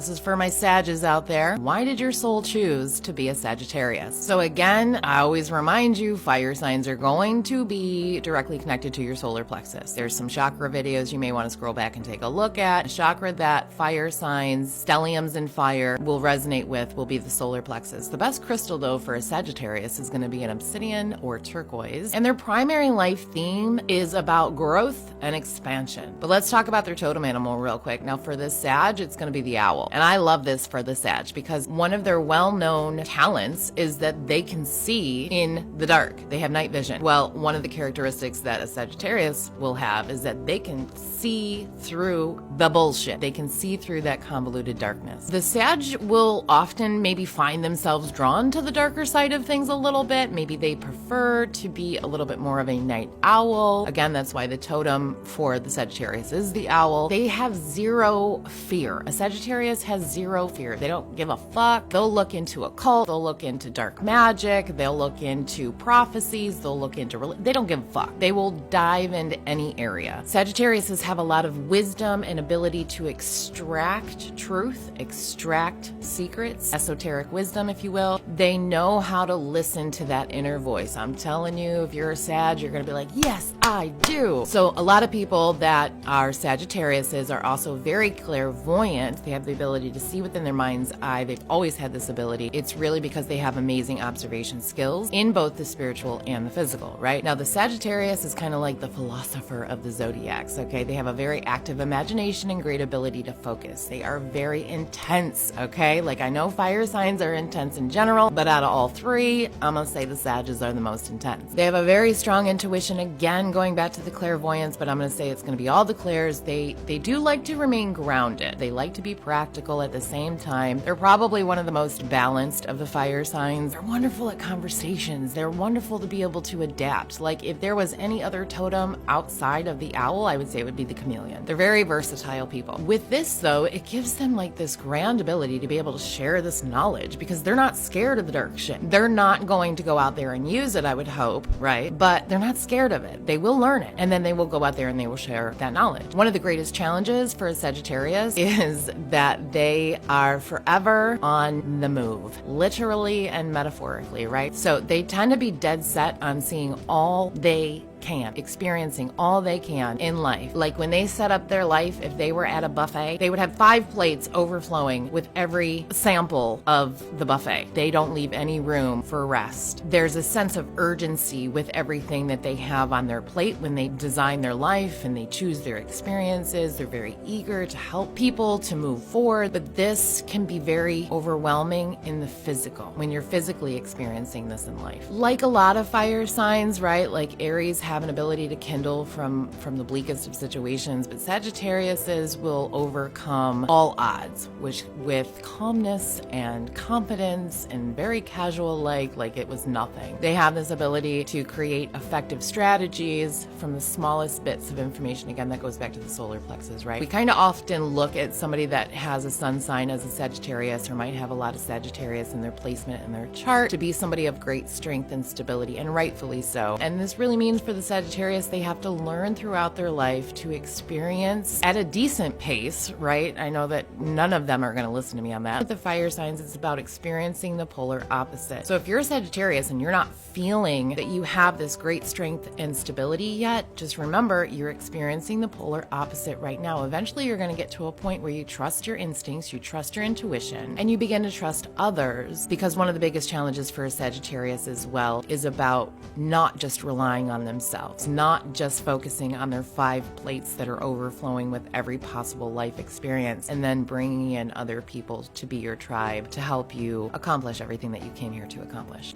This is for my Sages out there. Why did your soul choose to be a Sagittarius? So again, I always remind you, fire signs are going to be directly connected to your solar plexus. There's some chakra videos you may want to scroll back and take a look at. A chakra that fire signs, stelliums in fire, will resonate with will be the solar plexus. The best crystal though for a Sagittarius is going to be an obsidian or turquoise. And their primary life theme is about growth and expansion. But let's talk about their totem animal real quick. Now for this Sag, it's going to be the owl. And I love this for the Sag because one of their well-known talents is that they can see in the dark. They have night vision. Well, one of the characteristics that a Sagittarius will have is that they can see through the bullshit. They can see through that convoluted darkness. The Sag will often maybe find themselves drawn to the darker side of things a little bit. Maybe they prefer to be a little bit more of a night owl. Again, that's why the totem for the Sagittarius is the owl. They have zero fear. A Sagittarius has zero fear. They don't give a fuck. They'll look into occult. They'll look into dark magic. They'll look into prophecies. They'll look into they don't give a fuck. They will dive into any area. Sagittariuses have a lot of wisdom and ability to extract truth, extract secrets, esoteric wisdom, if you will. They know how to listen to that inner voice. I'm telling you, if you're a Sag, you're going to be like, yes, I do. So a lot of people that are Sagittariuses are also very clairvoyant. They have the ability to see within their mind's eye. They've always had this ability. It's really because they have amazing observation skills in both the spiritual and the physical, right? Now, the Sagittarius is kind of like the philosopher of the zodiacs, okay? They have a very active imagination and great ability to focus. They are very intense, okay? Like, I know fire signs are intense in general, but out of all three, I'm gonna say the Sages are the most intense. They have a very strong intuition, again, going back to the clairvoyance, but I'm gonna say it's gonna be all the clairs. They do like to remain grounded. They like to be practical at the same time. They're probably one of the most balanced of the fire signs. They're wonderful at conversations. They're wonderful to be able to adapt. Like, if there was any other totem outside of the owl, I would say it would be the chameleon. They're very versatile people. With this though, it gives them like this grand ability to be able to share this knowledge because they're not scared of the dark shit. They're not going to go out there and use it, I would hope, right? But they're not scared of it. They will learn it and then they will go out there and they will share that knowledge. One of the greatest challenges for a Sagittarius is that they are forever on the move, literally and metaphorically, right? So they tend to be dead set on seeing all they can, experiencing all they can in life. Like when they set up their life, if they were at a buffet, they would have 5 plates overflowing with every sample of the buffet. They don't leave any room for rest. There's a sense of urgency with everything that they have on their plate when they design their life and they choose their experiences. They're very eager to help people to move forward, but this can be very overwhelming in the physical when you're physically experiencing this in life. Like a lot of fire signs, right? Like Aries have an ability to kindle from the bleakest of situations, but Sagittariuses will overcome all odds, which with calmness and confidence and very casual like it was nothing. They have this ability to create effective strategies from the smallest bits of information. Again, that goes back to the solar plexus, right? We kind of often look at somebody that has a sun sign as a Sagittarius or might have a lot of Sagittarius in their placement in their chart to be somebody of great strength and stability, and rightfully so. And this really means for the Sagittarius, they have to learn throughout their life to experience at a decent pace, right? I know that none of them are going to listen to me on that. With the fire signs, it's about experiencing the polar opposite. So if you're a Sagittarius and you're not feeling that you have this great strength and stability yet, just remember you're experiencing the polar opposite right now. Eventually, you're going to get to a point where you trust your instincts, you trust your intuition, and you begin to trust others, because one of the biggest challenges for a Sagittarius as well is about not just relying on themselves, not just focusing on their 5 plates that are overflowing with every possible life experience, and then bringing in other people to be your tribe to help you accomplish everything that you came here to accomplish.